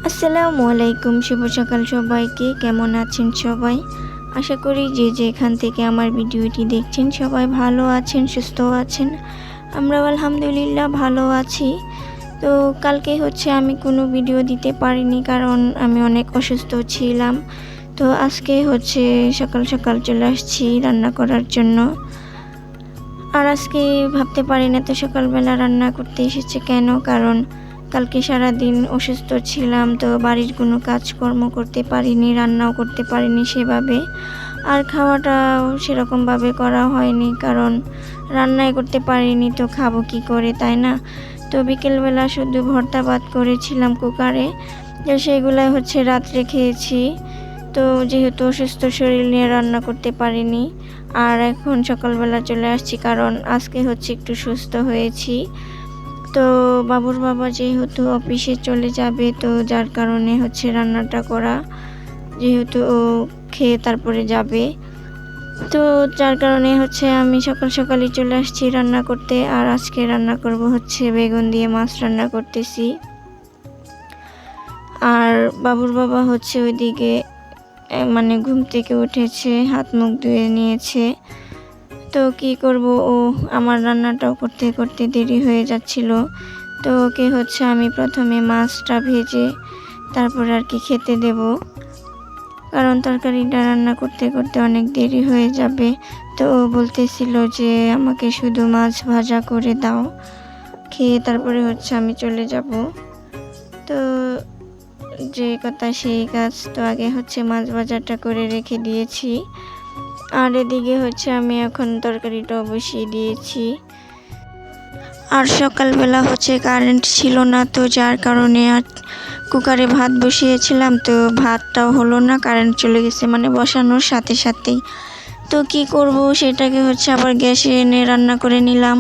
আসসালামু আলাইকুম, শুভ সকাল সবাইকে। কেমন আছেন সবাই? আশা করি যে যেখান থেকে আমার ভিডিওটি দেখছেন সবাই ভালো আছেন, সুস্থ আছেন। আমরাও আলহামদুলিল্লাহ ভালো আছি। তো কালকে আমি কোনো ভিডিও দিতে পারিনি, কারণ আমি অনেক অসুস্থ ছিলাম। তো আজকে সকাল সকাল চলে আসছি রান্না করার জন্য। আর আজকে ভাবতে পারি না তো সকালবেলা রান্না করতে এসেছে কেন, কারণ কালকে সারাদিন অসুস্থ ছিলাম, তো বাড়ির কোনো কাজকর্ম করতে পারিনি, রান্নাও করতে পারিনি সেভাবে। আর খাওয়াটাও সেরকমভাবে করা হয়নি, কারণ রান্নাই করতে পারিনি, তো খাবো কী করে, তাই না? তো বিকেলবেলা শুধু ভর্তা ভাত করেছিলাম কুকারে, তো সেগুলাই রাত্রে খেয়েছি। তো যেহেতু অসুস্থ শরীর নিয়ে রান্না করতে পারিনি। আর এখন সকালবেলা চলে আসছি, কারণ আজকে একটু সুস্থ হয়েছি। তো বাবুর বাবা যেহেতু অফিসে চলে যাবে, তো যার কারণে রান্নাটা করা, যেহেতু ও খেয়ে তারপরে যাবে, তো যার কারণে আমি সকাল সকালই চলে আসছি রান্না করতে। আর আজকে রান্না করব বেগুন দিয়ে মাছ রান্না করতেছি। আর বাবুর বাবা ওইদিকে ঘুম থেকে উঠেছে, হাত মুখ ধুয়ে নিয়েছে। তো কি করব, ও আমার রান্নাটাও করতে করতে দেরি হয়ে যাচ্ছিল। তো ওকে আমি প্রথমে মাছটা ভেজে তারপর আর কি খেতে দেব, কারণ তরকারিটা রান্না করতে করতে অনেক দেরি হয়ে যাবে। তো ও বলতেছিল যে আমাকে শুধু মাছ ভাজা করে দাও, খেয়ে তারপরে আমি চলে যাব। তো যে কথা সেই কাজ, তো আগে মাছ ভাজাটা করে রেখে দিয়েছি। আর এদিকে আমি এখন তরকারিটাও বসিয়ে দিয়েছি। আর সকালবেলা কারেন্ট ছিল না, তো যার কারণে আর কুকারে ভাত বসিয়েছিলাম, তো ভাতটাও হলো না, কারেন্ট চলে গেছে বসানোর সাথে সাথেই। তো কি করব, সেটাকে আবার গ্যাসে এনে রান্না করে নিলাম,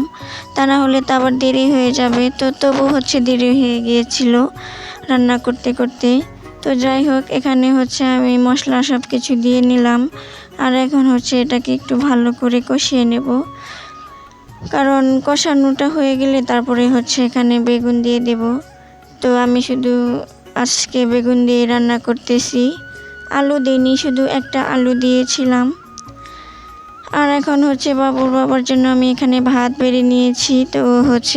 তা না হলে তো আবার দেরি হয়ে যাবে। তো তবু দেরি হয়ে গিয়েছিল রান্না করতে করতে। তো যাই হোক, এখানে আমি মশলা সব কিছু দিয়ে নিলাম। আর এখন এটাকে একটু ভালো করে কষিয়ে নেব, কারণ কষানোটা হয়ে গেলে তারপরে এখানে বেগুন দিয়ে দেব। তো আমি শুধু আজকে বেগুন দিয়ে রান্না করতেছি, আলু দিইনি, শুধু একটা আলু দিয়েছিলাম। আর এখন বাবুর বাবার জন্য আমি এখানে ভাত বেড়ে নিয়েছি। তো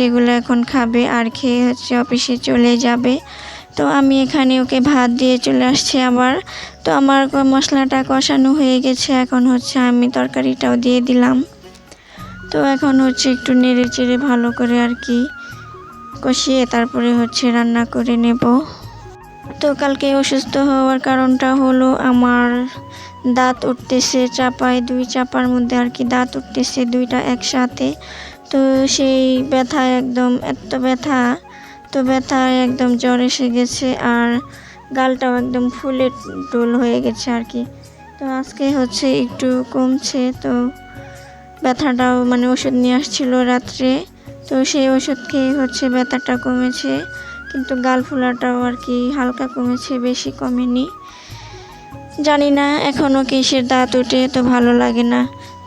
এগুলো এখন খাবে আর খেয়ে অফিসে চলে যাবে। তো আমি এখানে ওকে ভাত দিয়ে চলে আসছি আবার। তো আমার মশলাটা কষানো হয়ে গেছে, এখন আমি তরকারিটাও দিয়ে দিলাম। তো এখন একটু নেড়ে চেড়ে ভালো করে আর কি কষিয়ে তারপরে রান্না করে নেব। তো কালকে অসুস্থ হওয়ার কারণটা হলো আমার দাঁত উঠতেছে চাপায়, 2 চাপার মধ্যে আর কি দাঁত উঠতেছে 2টা একসাথে। তো সেই ব্যথা, একদম এত ব্যথা, তো ব্যথায় একদম জ্বর এসে গেছে, আর গালটাও একদম ফুলে ডোল হয়ে গেছে আর কি। তো আজকে একটু কমছে, তো ব্যথাটাও ওষুধ নিয়ে আসছিল রাত্রে, তো সেই ওষুধ খেয়ে ব্যথাটা কমেছে, কিন্তু গাল ফোলাটাও আর কি হালকা কমেছে, বেশি কমেনি। জানি না এখনও কিসের দাঁত ওঠে, তো ভালো লাগে না।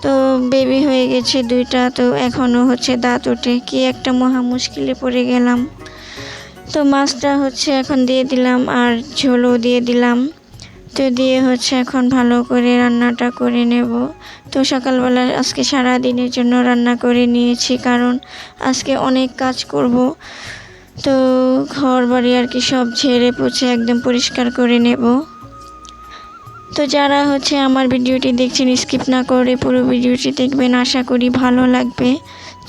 তো বেবি হয়ে গেছে 2টা, তো এখনও দাঁত ওঠে, কি একটা মহা মুশকিলে পড়ে গেলাম। তো মাছটা এখন দিয়ে দিলাম, আর ঝোলও দিয়ে দিলাম। তো দিয়ে এখন ভালো করে রান্নাটা করে নেব। তো সকালবেলা আজকে সারা দিনের জন্য রান্না করে নিয়েছি, কারণ আজকে অনেক কাজ করব। তো ঘর বাড়ি আর কি সব ঝেড়ে পুছে একদম পরিষ্কার করে নেব। তো যারা আমার ভিডিওটি দেখছেন, স্কিপ না করে পুরো ভিডিওটি দেখবেন, আশা করি ভালো লাগবে।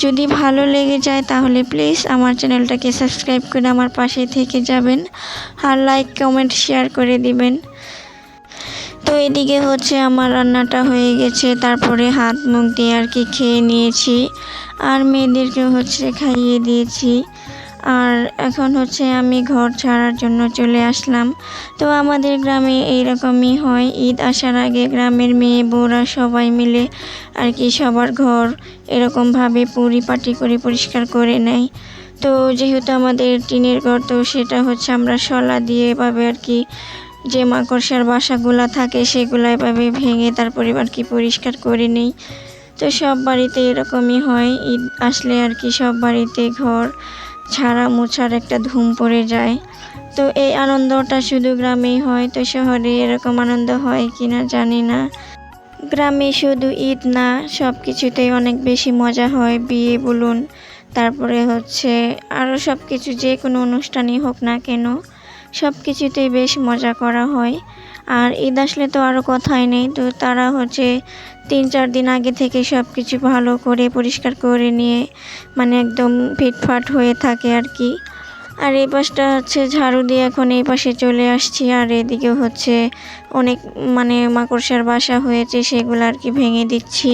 যদি ভালো লেগে যায় তাহলে প্লিজ আমার চ্যানেলটাকে সাবস্ক্রাইব করে আমার পাশে থেকে যাবেন, আর লাইক কমেন্ট শেয়ার করে দিবেন। তো এদিকে আমার রান্নাটা হয়ে গেছে, তারপরে হাত মুখ দিয়ে আর কি খেয়ে নিয়েছি, আর মেয়েদেরকেও খাইয়ে দিয়েছি। আর এখন আমি ঘর ছাড়ার জন্য চলে আসলাম। তো আমাদের গ্রামে এইরকমই হয়, ঈদ আসার আগে গ্রামের মেয়ে বউরা সবাই মিলে আর কি সবার ঘর এরকমভাবে পরিপাটি করে পরিষ্কার করে নেয়। তো যেহেতু আমাদের টিনের ঘর, তো সেটা আমরা শলা দিয়ে এভাবে আর কি, যে মাকড়সার বাসাগুলা থাকে সেগুলো এভাবে ভেঙে তারপরে আর কি পরিষ্কার করে নিই। তো সব বাড়িতে এরকমই হয়, ঈদ আসলে আর কি সব বাড়িতে ঘর ঝাড়া মোছার একটা ধুম পড়ে যায়। তো এই আনন্দটা শুধু গ্রামেই হয়, তো শহরে এরকম আনন্দ হয় কিনা জানি না। গ্রামে শুধু ঈদ না, সব কিছুতেই অনেক বেশি মজা হয়। বিয়ে বলুন, তারপরে হচ্ছে আরও সব কিছু, যে কোনো অনুষ্ঠানই হোক না কেন, সব কিছুতেই বেশ মজা করা হয়। আর ঈদ আসলে তো আরও কথাই নেই। তো তারা হচ্ছে 3-4 দিন আগে থেকে সব কিছু ভালো করে পরিষ্কার করে নিয়ে মানে একদম ফিটফাট হয়ে থাকে আর কি। আর এই পাশটা হচ্ছে ঝাড়ু দিয়ে এখন এই পাশে চলে আসছি। আর এদিকে হচ্ছে অনেক মানে মাকড়সার বাসা হয়েছে, সেগুলো আর কি ভেঙে দিচ্ছি।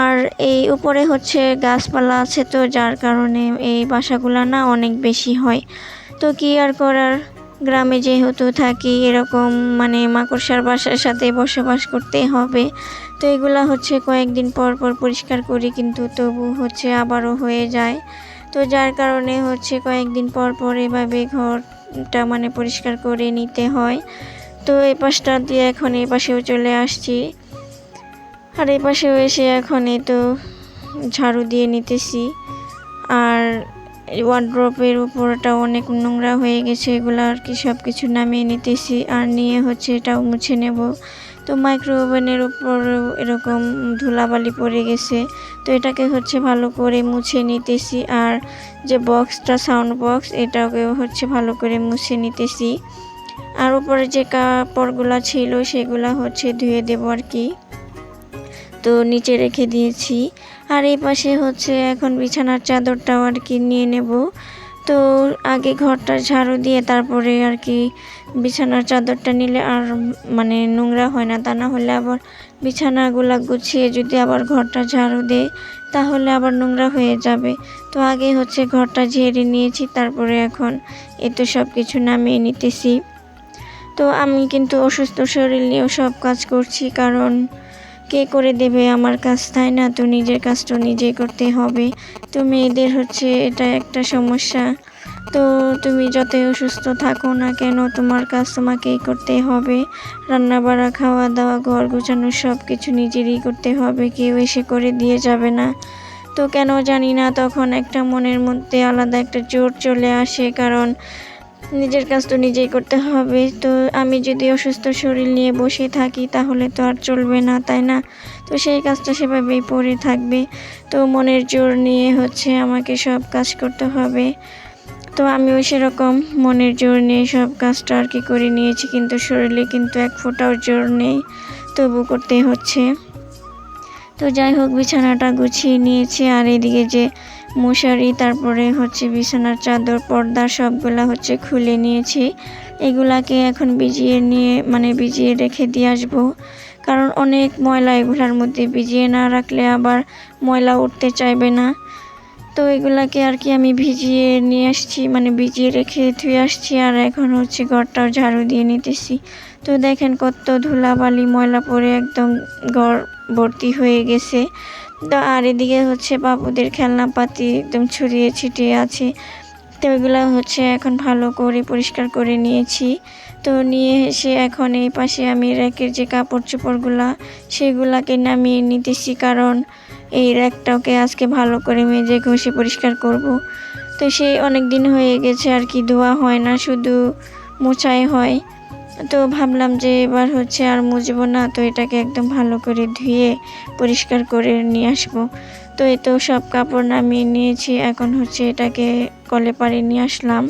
আর এই উপরে হচ্ছে গাছপালা আছে, তো যার কারণে এই বাসাগুলো না অনেক বেশি হয়। তো কি আর করার, গ্রামে যেহেতু থাকি এরকম মানে মাকড়সার বাসার সাথে বসবাস করতেই হবে। তো এগুলা হচ্ছে কয়েকদিন পর পর পরিষ্কার করি, কিন্তু তবু হচ্ছে আবারও হয়ে যায়। তো যার কারণে হচ্ছে কয়েকদিন পর পর এভাবে ঘরটা মানে পরিষ্কার করে নিতে হয়। তো এই পাশটা দিয়ে এখন এই পাশেও চলে আসছি। আর এই পাশেও এসে এখন এই তো ঝাড়ু দিয়ে নিতেছি। আর ওয়ার্ড্রপের উপরটা অনেক নোংরা হয়ে গেছে, এগুলো আর কি সব কিছু নামিয়ে নিতেছি। আর নিয়ে হচ্ছে এটাও মুছে নেব। তো মাইক্রো ওভেনের উপরেও এরকম ধুলাবালি পড়ে গেছে, তো এটাকে হচ্ছে ভালো করে মুছে নিতেছি। আর যে বক্সটা, সাউন্ড বক্স, এটাকেও হচ্ছে ভালো করে মুছে নিতেছি। আর উপরে যে কাপড়গুলো ছিল সেগুলো হচ্ছে ধুয়ে দেবো আর কি, তো নিচে রেখে দিয়েছি। আর এই পাশে হচ্ছে এখন বিছানার চাদরটাও আর কি নিয়ে নেব। তো আগে ঘরটা ঝাড়ু দিয়ে তারপরে আর কি বিছানার চাদরটা নিলে আর মানে নোংরা হয় না। তা না হলে আবার বিছানাগুলা গুছিয়ে যদি আবার ঘরটা ঝাড়ু দেয় তাহলে আবার নোংরা হয়ে যাবে। তো আগে হচ্ছে ঘরটা ঝেড়ে নিয়েছি, তারপরে এখন এ তো সব কিছু নামিয়ে নিতেছি। তো আমি কিন্তু অসুস্থ শরীর নিয়েও সব কাজ করছি, কারণ কে করে দেবে আমার কাজ, তাই না? তো নিজের কাজ তো নিজেই করতে হবে। তো মেয়েদের হচ্ছে এটা একটা সমস্যা। তো তুমি যতই অসুস্থ থাকো না কেন, তোমার কাজ তোমাকেই করতে হবে। রান্না বাড়া, খাওয়া দাওয়া, ঘর গোছানো সব কিছু নিজেরই করতে হবে, কেউ এসে করে দিয়ে যাবে না। তো কেন জানি না তখন একটা মনের মধ্যে আলাদা একটা জোর চলে আসে, কারণ নিজের কাজ তো নিজেই করতে হবে। তো আমি যদি অসুস্থ শরীর নিয়ে বসে থাকি তাহলে তো আর চলবে না, তাই না? তো সেই কাজটা সেভাবেই পড়ে থাকবে। তো মনের জোর নিয়ে হচ্ছে আমাকে সব কাজ করতে হবে। তো আমিও সেরকম মনের জোর নিয়ে সব কাজটা আর কি করে নিয়েছি, কিন্তু শরীরে কিন্তু এক ফোঁটাও জোর নেই, তবু করতে হচ্ছে। তো যাই হোক, বিছানাটা গুছিয়ে নিয়েছি। আর এদিকে যে মশারি, তারপরে হচ্ছে বিছানার চাদর, পর্দা সবগুলা হচ্ছে খুলে নিয়েছি। এগুলাকে এখন ভিজিয়ে রেখে দিয়ে আসবো, কারণ অনেক ময়লা এগুলার মধ্যে। ভিজিয়ে না রাখলে আবার ময়লা উঠতে চাইবে না। তো এগুলাকে আর কি আমি ভিজিয়ে নিয়ে আসছি, মানে ভিজিয়ে রেখে ধুয়ে আসছি। আর এখন হচ্ছে ঘরটাও ঝাড়ু দিয়ে নিতেছি। তো দেখেন কত ধুলাবালি ময়লা পড়ে একদম ঘর ভর্তি হয়ে গেছে। তো আর এদিকে হচ্ছে বাবুদের খেলনাপাতি একদম ছড়িয়ে ছিটিয়ে আছে। তো ওইগুলো হচ্ছে এখন ভালো করে পরিষ্কার করে নিয়েছি। তো নিয়ে এসে এখন এই পাশে আমি র্যাকের যে কাপড় চোপড়গুলা সেগুলাকে নামিয়ে নিতেছি, কারণ এই র্যাকটাকে আজকে ভালো করে মেজে ঘষে পরিষ্কার করব। তো সেই অনেক দিন হয়ে গেছে আর কি ধোয়া হয় না, শুধু মোছাই হয়। তো ভাবলাম যে এবার হচ্ছে আর মুছবো না, তো এটাকে একদম ভালো করে ধুয়ে পরিষ্কার করে নিয়ে আসবো। তো এই তো সব কাপড় নামিয়ে নিয়েছি, এখন হচ্ছে এটাকে কলে পাড়ে নিয়ে আসলাম।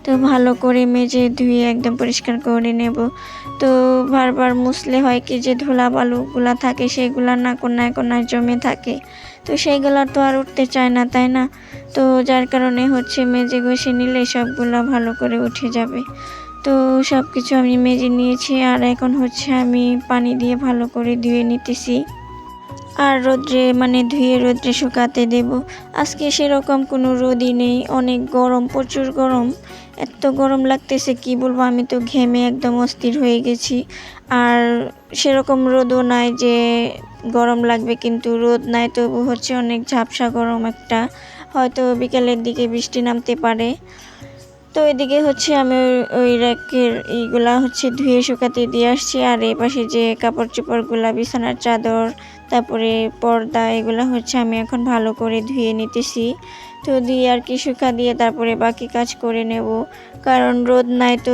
তো ভালো করে মেজে ধুয়ে একদম পরিষ্কার করে নেব। তো বারবার মুছলে হয় কি, যে ধুলা বালুগুলা থাকে সেগুলা না কোনায় কোনায় জমে থাকে, তো সেইগুলা তো আর উঠতে চায় না, তাই না? তো যার কারণে হচ্ছে মেজে ঘষে নিলে সবগুলা ভালো করে উঠে যাবে। তো সব কিছু আমি মেজে নিয়েছি। আর এখন হচ্ছে আমি পানি দিয়ে ভালো করে ধুয়ে নিতেছি। আর ধুয়ে রোদ্রে শুকাতে দেব। আজকে সেরকম কোনো রোদই নেই, অনেক গরম, প্রচুর গরম। এত গরম লাগতেছে কি বলবো, আমি তো ঘেমে একদম অস্থির হয়ে গেছি। আর সেরকম রোদও নাই যে গরম লাগবে, কিন্তু রোদ নাই, তবু হচ্ছে অনেক ঝাপসা গরম একটা। হয়তো বিকেলের দিকে বৃষ্টি নামতে পারে। তো এদিকে হচ্ছে আমি ওই র্যাকের এইগুলা হচ্ছে ধুয়ে শুকাতে দিয়ে আসছি, আর এই পাশে যে কাপড় চোপড়গুলা, বিছানার চাদর, তারপরে পর্দা, এগুলা হচ্ছে আমি এখন ভালো করে ধুয়ে নিতেছি। তো দিয়ে আর কি শুকা দিয়ে তারপরে বাকি কাজ করে নেব, কারণ রোদ নাই তো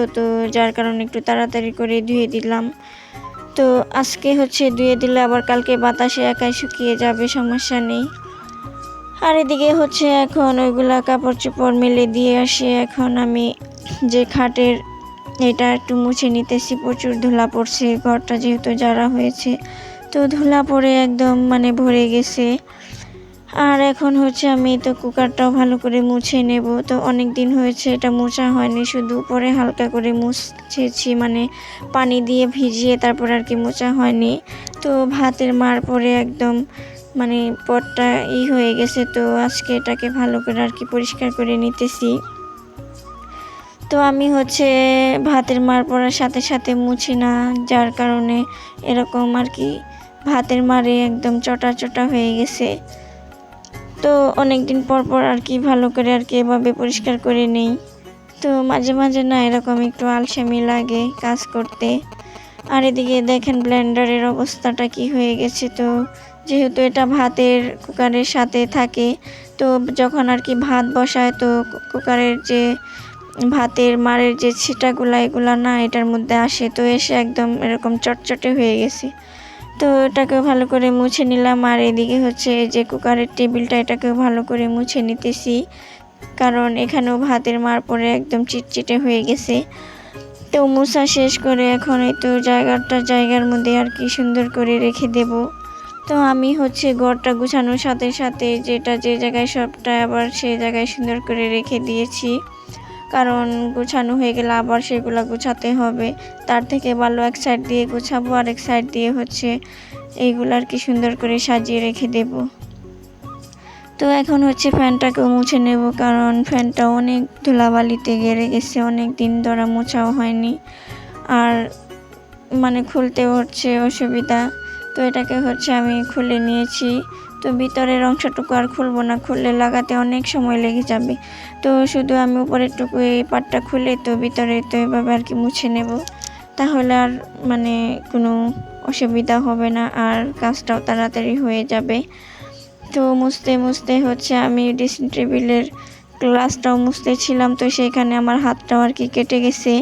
যার কারণে একটু তাড়াতাড়ি করে ধুয়ে দিলাম। তো আজকে হচ্ছে ধুয়ে দিলে আবার কালকে বাতাসে একাই শুকিয়ে যাবে, সমস্যা নেই। আর এদিকে হচ্ছে এখন ওইগুলা কাপড় চোপড় মেলে দিয়ে আসি। এখন আমি যে খাটের এটা একটু মুছে নিতেছি, প্রচুর ধুলা পড়ছে, ঘরটা যেহেতু জারা হয়েছে তো ধুলা পড়ে একদম মানে ভরে গেছে। আর এখন হচ্ছে আমি তো কুকারটাও ভালো করে মুছে নেব। তো অনেক দিন হয়েছে এটা মোছা হয়নি, শুধু উপরে হালকা করে মুছেছি, মানে পানি দিয়ে ভিজিয়ে তারপর আর কি মোছা হয়নি। তো ভাতের মার পরে একদম মানে পটটা হয়ে গেছে, তো আজকে এটাকে ভালো করে আর কি পরিষ্কার করে নিতেছি। তো আমি হচ্ছে ভাতের মার পড়ার সাথে সাথে মুছি না, যার কারণে এরকম আর কি ভাতের মারে একদম চটা চটা হয়ে গেছে। তো অনেক দিন পর পর আর কি ভালো করে আর কি এভাবে পরিষ্কার করে নেই। তো মাঝে মাঝে না এরকম একটু আলসেমি লাগে কাজ করতে। আর এদিকে দেখেন ব্লেন্ডারের অবস্থাটা কি হয়ে গেছে। তো যেহেতু এটা ভাতের কুকারের সাথে থাকে, তো যখন আর কি ভাত বসায় তো কুকারের যে ভাতের মারের যে ছিটাগুলা এগুলা না এটার মধ্যে আসে, তো এসে একদম এরকম চটচটে হয়ে গেছে। তো এটাকে ভালো করে মুছে নিলাম। আর এদিকে হচ্ছে যে কুকারের টেবিলটা, এটাকেও ভালো করে মুছে নিতেছি, কারণ এখানেও ভাতের মার পরে একদম চিটচিটে হয়ে গেছে। তো মুছা শেষ করে এখন এই তো জায়গার মধ্যে আর কি সুন্দর করে রেখে দেব। তো আমি হচ্ছে ঘরটা গুছানোর সাথে সাথে যেটা যে জায়গায় সবটা আবার সেই জায়গায় সুন্দর করে রেখে দিয়েছি, কারণ গুছানো হয়ে গেলে আবার সেগুলো গুছাতে হবে। তার থেকে ভালো এক সাইড দিয়ে গুছাবো আর এক সাইড দিয়ে হচ্ছে এইগুলো আর কি সুন্দর করে সাজিয়ে রেখে দেব। তো এখন হচ্ছে ফ্যানটাকেও মুছে নেব, কারণ ফ্যানটা অনেক ধুলাবালিতে গেড়ে গেছে, অনেক দিন ধরে মোছাও হয়নি, আর মানে খুলতেও হচ্ছে অসুবিধা। তো এটাকে হচ্ছে আমি খুলে নিয়েছি। তো ভিতরের অংশটুকু আর খুলবো না, খুললে লাগাতে অনেক সময় লেগে যাবে। তো শুধু আমি উপরের টুকু এই পাটটা খুলে তো ভিতরে তো এভাবে আর কি মুছে নেব, তাহলে আর মানে কোনো অসুবিধা হবে না, আর কাজটাও তাড়াতাড়ি হয়ে যাবে। তো মুছতে মুছতে হচ্ছে আমি ড্রেসিং টেবিলের গ্লাসটাও মুছতেছিলাম, তো সেখানে আমার হাতটাও আর কি কেটে গেছে,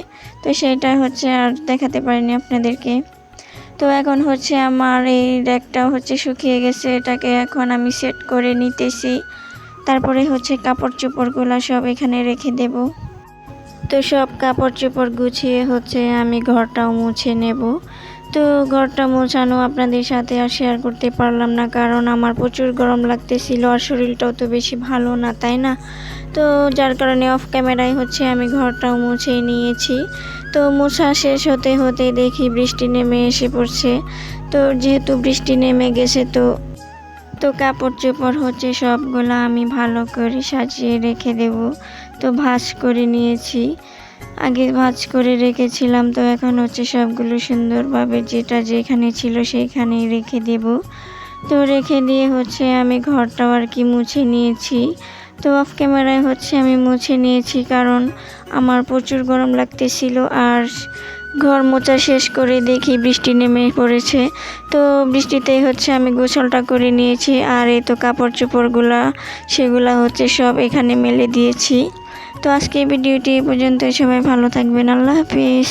তো সেটা হচ্ছে আর দেখাতে পারিনি আপনাদেরকে। তো এখন হচ্ছে আমার এই র্যাকটা হচ্ছে শুকিয়ে গেছে, এটাকে এখন আমি সেট করে নিতেছি, তারপরে হচ্ছে কাপড় চোপড়গুলো সব এখানে রেখে দেব। তো সব কাপড় চোপড় গুছিয়ে হচ্ছে আমি ঘরটাও মুছে নেব। তো ঘরটা মোছানো আপনাদের সাথে আর শেয়ার করতে পারলাম না, কারণ আমার প্রচুর গরম লাগতেছিল আর শরীরটাও তো বেশি ভালো না, তাই না? তো যার কারণে অফ ক্যামেরায় হচ্ছে আমি ঘরটাও মুছে নিয়েছি। তো মোছা শেষ হতে হতে দেখি বৃষ্টি নেমে এসে পড়ছে। তো যেহেতু বৃষ্টি নেমে গেছে তো কাপড় চোপড় হচ্ছে সবগুলো আমি ভালো করে সাজিয়ে রেখে দেব। তো ভাঁজ করে নিয়েছি, আগে ভাঁজ করে রেখেছিলাম, তো এখন হচ্ছে সবগুলো সুন্দরভাবে যেটা যেখানে ছিল সেইখানেই রেখে দেব। তো রেখে দিয়ে হচ্ছে আমি ঘরটাও আর কি মুছে নিয়েছি। তো অফ ক্যামেরায় হচ্ছে আমি মুছে নিয়েছি, কারণ আমার প্রচুর গরম লাগতেছিল, আর ঘর মোছা শেষ করে দেখি বৃষ্টি নেমে পড়েছে। তো বৃষ্টিতেই হচ্ছে আমি গোসলটা করে নিয়েছি, আর এই তো কাপড় চোপড়গুলা সেগুলা হচ্ছে সব এখানে মেলে দিয়েছি। তো আজকে ভিডিওটি এই পর্যন্ত, সবাই ভালো থাকবেন, আল্লাহ হাফিজ।